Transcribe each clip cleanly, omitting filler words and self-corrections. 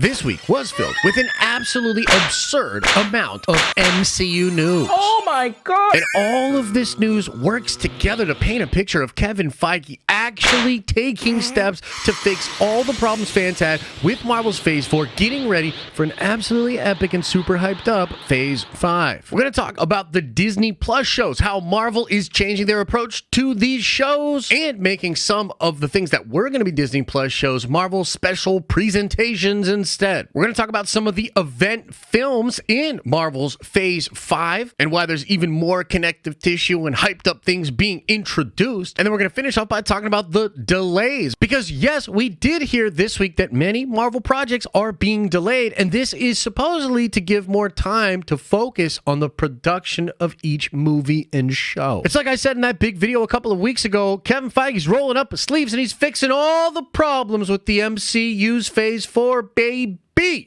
This week was filled with an absolutely absurd amount of MCU news. Oh my god! And all of this news works together to paint a picture of Kevin Feige actually taking steps to fix all the problems fans had with Marvel's Phase 4, getting ready for an absolutely epic and super hyped up Phase 5. We're going to talk about the Disney Plus shows, how Marvel is changing their approach to these shows, and making some of the things that were going to be Disney Plus shows Marvel special presentations instead. We're going to talk about some of the event films in Marvel's Phase 5 and why there's even more connective tissue and hyped up things being introduced. And then we're going to finish off by talking about the delays. Because yes, we did hear this week that many Marvel projects are being delayed, and this is supposedly to give more time to focus on the production of each movie and show. It's like I said in that big video a couple of weeks ago, Kevin Feige's rolling up his sleeves and he's fixing all the problems with the MCU's Phase 4, baby.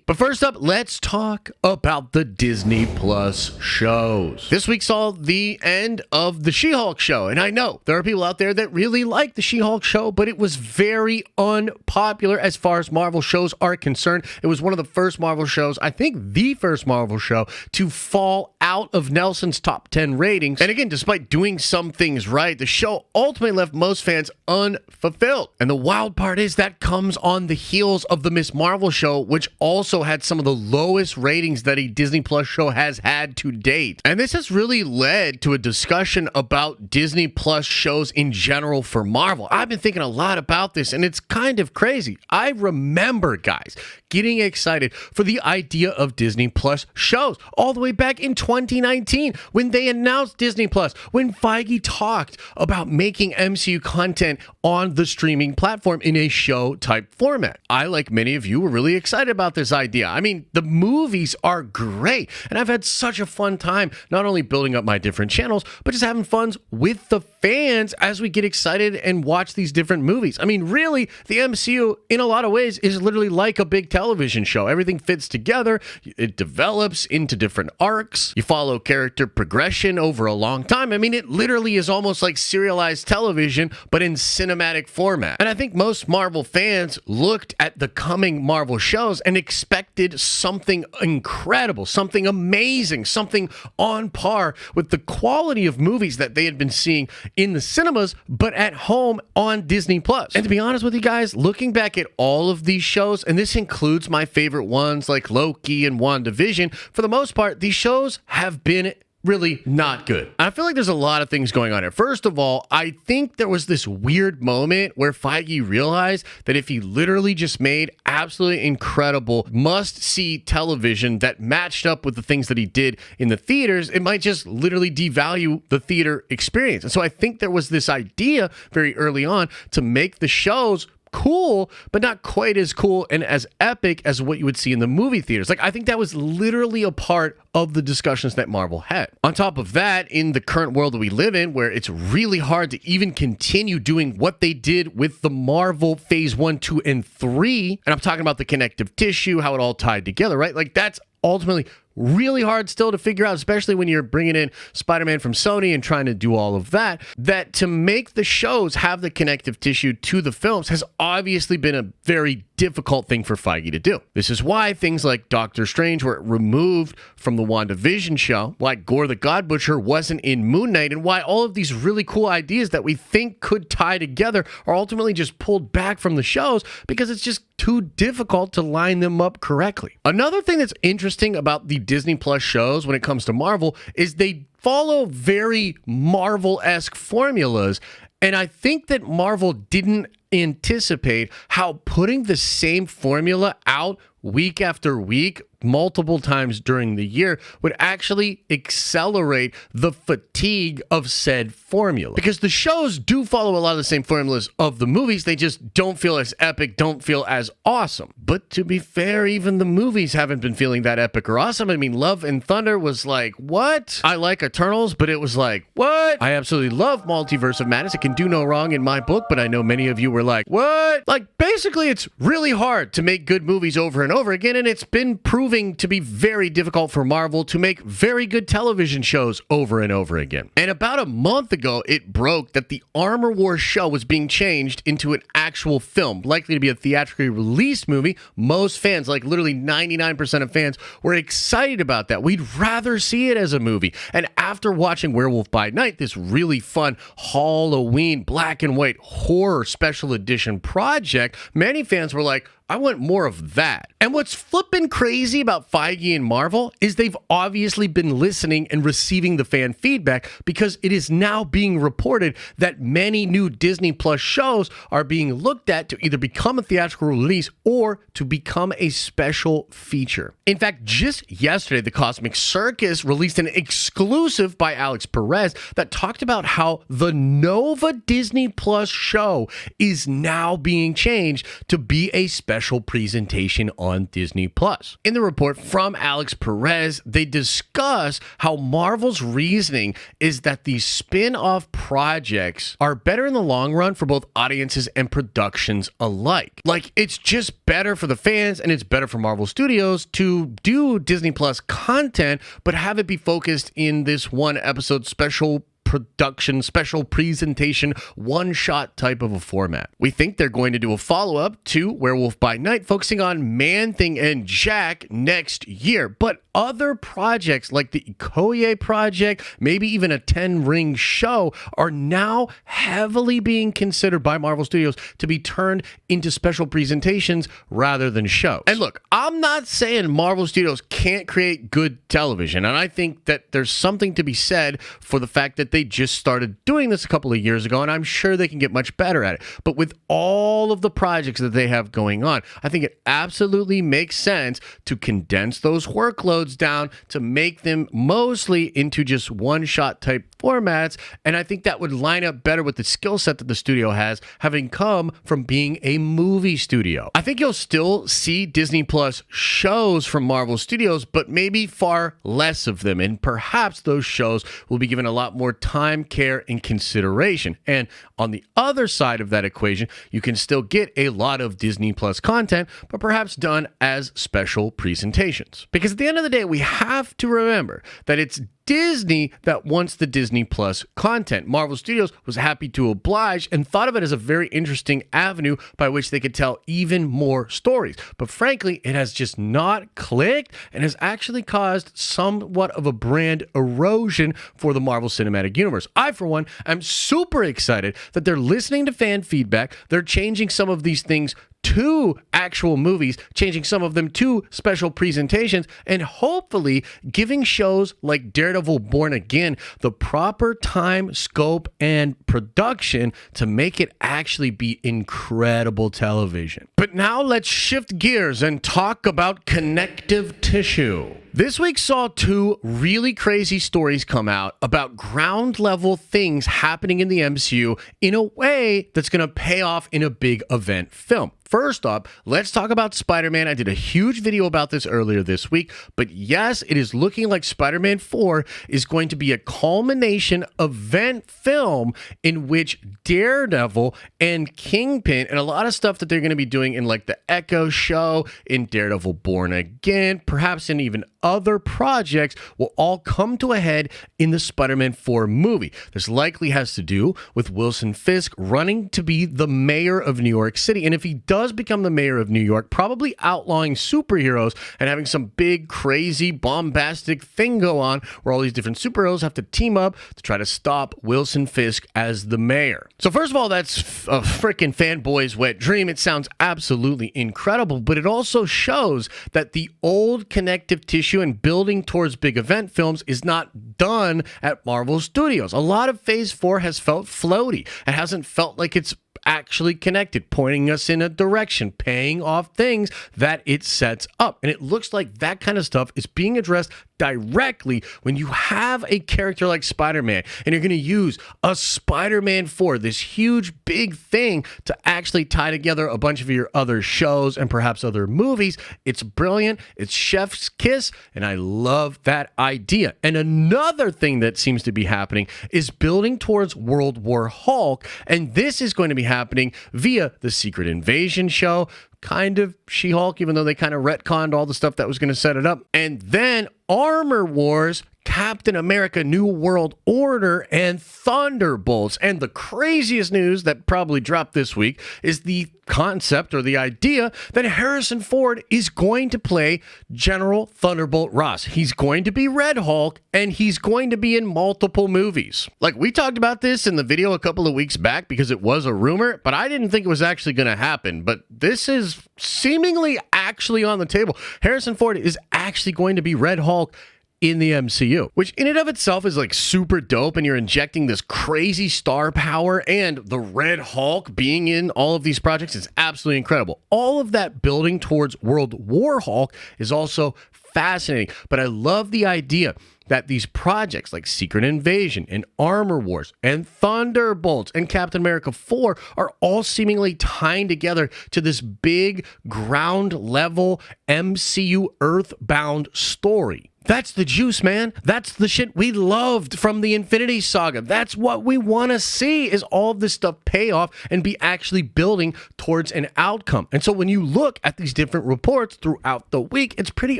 But first up, let's talk about the Disney Plus shows. This week saw the end of the She-Hulk show, and I know there are people out there that really like the She-Hulk show, but it was very unpopular as far as Marvel shows are concerned. It was one of the first Marvel shows, I think the first Marvel show, to fall out of Nelson's top 10 ratings. And again, despite doing some things right, the show ultimately left most fans unfulfilled. And the wild part is that comes on the heels of the Miss Marvel show, which also had some of the lowest ratings that a Disney Plus show has had to date. And this has really led to a discussion about Disney Plus shows in general for Marvel. I've been thinking a lot about this, and it's kind of crazy. I remember, guys, getting excited for the idea of Disney Plus shows all the way back in 2019 when they announced Disney Plus, when Feige talked about making MCU content on the streaming platform in a show type format. I, like many of you, were really excited about this idea. I mean, the movies are great, and I've had such a fun time not only building up my different channels, but just having fun with the fans as we get excited and watch these different movies. I mean, really, the MCU, in a lot of ways, is literally like a big television show. Everything fits together. It develops into different arcs. You follow character progression over a long time. I mean, it literally is almost like serialized television, but in cinematic format. And I think most Marvel fans looked at the coming Marvel shows and expected something incredible, something amazing, something on par with the quality of movies that they had been seeing in the cinemas, but at home on Disney Plus. And to be honest with you guys, looking back at all of these shows, and this includes my favorite ones like Loki and WandaVision, for the most part, these shows have been really not good. I feel like there's a lot of things going on here. First of all, I think there was this weird moment where Feige realized that if he literally just made absolutely incredible must-see television that matched up with the things that he did in the theaters, it might just literally devalue the theater experience. And so I think there was this idea very early on to make the shows cool, but not quite as cool and as epic as what you would see in the movie theaters. Like, I think that was literally a part of the discussions that Marvel had. On top of that, in the current world that we live in, where it's really hard to even continue doing what they did with the Marvel Phase 1, 2, and 3, and I'm talking about the connective tissue, how it all tied together, right? Like, that's ultimately really hard still to figure out, especially when you're bringing in Spider-Man from Sony and trying to do all of that, that to make the shows have the connective tissue to the films has obviously been a very difficult thing for Feige to do. This is why things like Doctor Strange were removed from the WandaVision show, why Gore the God Butcher wasn't in Moon Knight, and why all of these really cool ideas that we think could tie together are ultimately just pulled back from the shows because it's just too difficult to line them up correctly. Another thing that's interesting about the Disney Plus shows when it comes to Marvel is they follow very Marvel-esque formulas, and I think that Marvel didn't anticipate how putting the same formula out week after week, multiple times during the year, would actually accelerate the fatigue of said formula. Because the shows do follow a lot of the same formulas of the movies, they just don't feel as epic, don't feel as awesome. But to be fair, even the movies haven't been feeling that epic or awesome. I mean, Love and Thunder was like, what? I like Eternals, but it was like, what? I absolutely love Multiverse of Madness. It can do no wrong in my book, but I know many of you were were like, what? Like, basically, it's really hard to make good movies over and over again, and it's been proving to be very difficult for Marvel to make very good television shows over and over again. And about a month ago, it broke that the Armor Wars show was being changed into an actual film, likely to be a theatrically released movie. Most fans, like literally 99% of fans, were excited about that. We'd rather see it as a movie. And after watching Werewolf by Night, this really fun Halloween black and white horror special edition project, many fans were like, I want more of that. And what's flippin' crazy about Feige and Marvel is they've obviously been listening and receiving the fan feedback, because it is now being reported that many new Disney Plus shows are being looked at to either become a theatrical release or to become a special feature. In fact, just yesterday, the Cosmic Circus released an exclusive by Alex Perez that talked about how the Nova Disney Plus show is now being changed to be a special presentation on Disney Plus. In the report from Alex Perez, they discuss how Marvel's reasoning is that these spin-off projects are better in the long run for both audiences and productions alike. Like, it's just better for the fans and it's better for Marvel Studios to do Disney Plus content, but have it be focused in this one episode special production, special presentation, one-shot type of a format. We think they're going to do a follow-up to Werewolf by Night, focusing on Man-Thing and Jack next year. But other projects like the Ikoye project, maybe even a 10-ring show, are now heavily being considered by Marvel Studios to be turned into special presentations rather than shows. And look, I'm not saying Marvel Studios can't create good television, and I think that there's something to be said for the fact that they just started doing this a couple of years ago, and I'm sure they can get much better at it. But with all of the projects that they have going on, I think it absolutely makes sense to condense those workloads down to make them mostly into just one-shot type formats, and I think that would line up better with the skill set that the studio has, having come from being a movie studio. I think you'll still see Disney Plus shows from Marvel Studios, but maybe far less of them, and perhaps those shows will be given a lot more time, care, and consideration. And on the other side of that equation, you can still get a lot of Disney Plus content, but perhaps done as special presentations. Because at the end of the day, we have to remember that it's Disney that wants the Disney Plus content. Marvel Studios was happy to oblige and thought of it as a very interesting avenue by which they could tell even more stories. But frankly, it has just not clicked and has actually caused somewhat of a brand erosion for the Marvel Cinematic Universe. I, for one, am super excited that they're listening to fan feedback. They're changing some of these things to actual movies, changing some of them to special presentations, and hopefully giving shows like Daredevil Born Again the proper time, scope, and production to make it actually be incredible television. But now let's shift gears and talk about connective tissue. This week saw two really crazy stories come out about ground level things happening in the MCU in a way that's going to pay off in a big event film. First up, let's talk about Spider-Man. I did a huge video about this earlier this week, but yes, it is looking like Spider-Man 4 is going to be a culmination event film in which Daredevil and Kingpin and a lot of stuff that they're going to be doing in like the Echo show, in Daredevil Born Again, perhaps in even other projects will all come to a head in the Spider-Man 4 movie. This likely has to do with Wilson Fisk running to be the mayor of New York City. And if he does become the mayor of New York, probably outlawing superheroes and having some big, crazy, bombastic thing go on where all these different superheroes have to team up to try to stop Wilson Fisk as the mayor. So first of all, that's a freaking fanboy's wet dream. It sounds absolutely incredible, but it also shows that the old connective tissue and building towards big event films is not done at Marvel Studios. A lot of Phase 4 has felt floaty. It hasn't felt like it's actually connected, pointing us in a direction, paying off things that it sets up. And it looks like that kind of stuff is being addressed directly when you have a character like Spider-Man and you're going to use a Spider-Man 4, this huge big thing, to actually tie together a bunch of your other shows and perhaps other movies. It's brilliant. It's chef's kiss, and I love that idea. And another thing that seems to be happening is building towards World War Hulk, and this is going to be happening via the Secret Invasion show, kind of She-Hulk, even though they kind of retconned all the stuff that was going to set it up. And then Armor Wars, Captain America New World Order, and Thunderbolts. And the craziest news that probably dropped this week is the concept or the idea that Harrison Ford is going to play General Thunderbolt Ross. He's going to be Red Hulk, and he's going to be in multiple movies. Like, we talked about this in the video a couple of weeks back because it was a rumor, but I didn't think it was actually going to happen. But this is seemingly actually on the table. Harrison Ford is actually going to be Red Hulk in the MCU, which in and of itself is like super dope, and you're injecting this crazy star power, and the Red Hulk being in all of these projects is absolutely incredible. All of that building towards World War Hulk is also fascinating, but I love the idea that these projects like Secret Invasion and Armor Wars and Thunderbolts and Captain America 4 are all seemingly tying together to this big ground level MCU earthbound story. That's the juice, man. That's the shit we loved from the Infinity Saga. That's what we want to see, is all of this stuff pay off and be actually building towards an outcome. And so when you look at these different reports throughout the week, it's pretty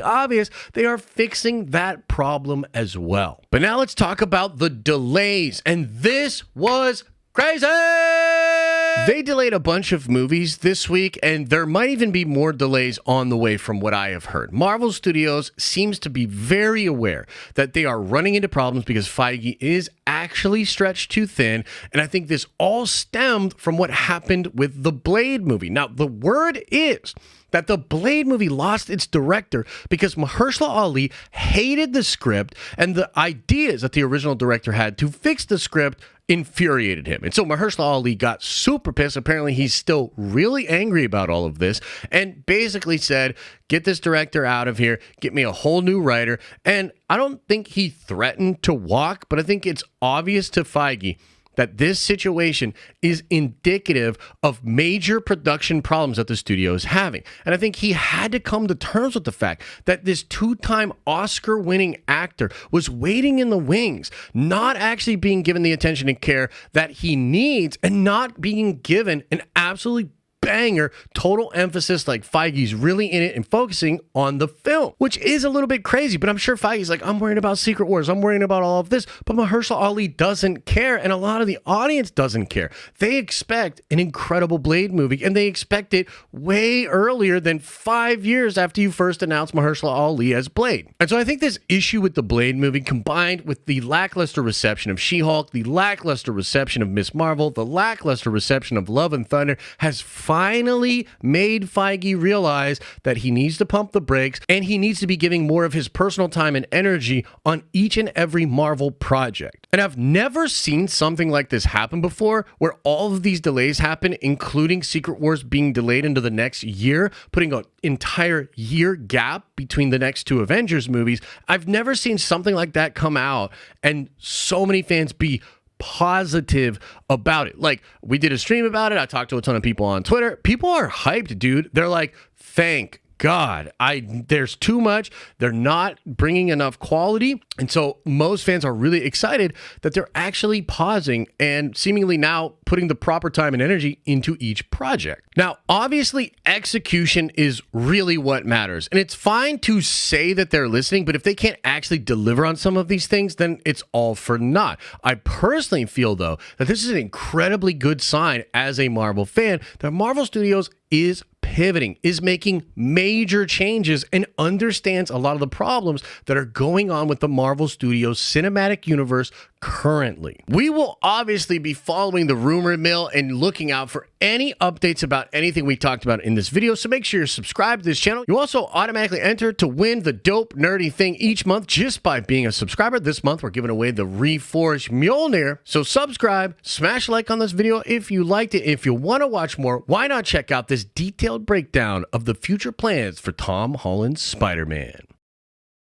obvious they are fixing that problem as well. But now let's talk about the delays. And this was crazy! They delayed a bunch of movies this week, and there might even be more delays on the way from what I have heard. Marvel Studios seems to be very aware that they are running into problems because Feige is actually stretched too thin, and I think this all stemmed from what happened with the Blade movie. Now, the word is that the Blade movie lost its director because Mahershala Ali hated the script, and the ideas that the original director had to fix the script infuriated him. And so Mahershala Ali got super pissed. Apparently, he's still really angry about all of this, and basically said, get this director out of here, get me a whole new writer. And I don't think he threatened to walk, but I think it's obvious to Feige that this situation is indicative of major production problems that the studio is having. And I think he had to come to terms with the fact that this two-time Oscar-winning actor was waiting in the wings, not actually being given the attention and care that he needs, and not being given an absolutely banger total emphasis like Feige's really in it and focusing on the film, which is a little bit crazy. But I'm sure Feige's like, I'm worrying about Secret Wars, I'm worrying about all of this, but Mahershala Ali doesn't care, and a lot of the audience doesn't care. They expect an incredible Blade movie, and they expect it way earlier than 5 years after you first announced Mahershala Ali as Blade. And so I think this issue with the Blade movie, combined with the lackluster reception of She-Hulk, the lackluster reception of Ms. Marvel, the lackluster reception of Love and Thunder, has finally made Feige realize that he needs to pump the brakes, and he needs to be giving more of his personal time and energy on each and every Marvel project. And I've never seen something like this happen before, where all of these delays happen, including Secret Wars being delayed into the next year, putting an entire year gap between the next two Avengers movies. I've never seen something like that come out and so many fans be positive about it. Like, we did a stream about it. I talked to a ton of people on Twitter. People are hyped, dude. They're like, thank God, there's too much. They're not bringing enough quality. And so most fans are really excited that they're actually pausing and seemingly now putting the proper time and energy into each project. Now, obviously, execution is really what matters. And it's fine to say that they're listening, but if they can't actually deliver on some of these things, then it's all for naught. I personally feel, though, that this is an incredibly good sign as a Marvel fan that Marvel Studios is pivoting, is making major changes, and understands a lot of the problems that are going on with the Marvel Studios cinematic universe currently. We will obviously be following the rumor mill and looking out for any updates about anything we talked about in this video, so make sure you're subscribed to this channel. You also automatically enter to win the dope nerdy thing each month just by being a subscriber. This month we're giving away the Reforged Mjolnir, so subscribe, smash like on this video if you liked it. If you want to watch more, why not check out this detailed breakdown of the future plans for Tom Holland's Spider-Man.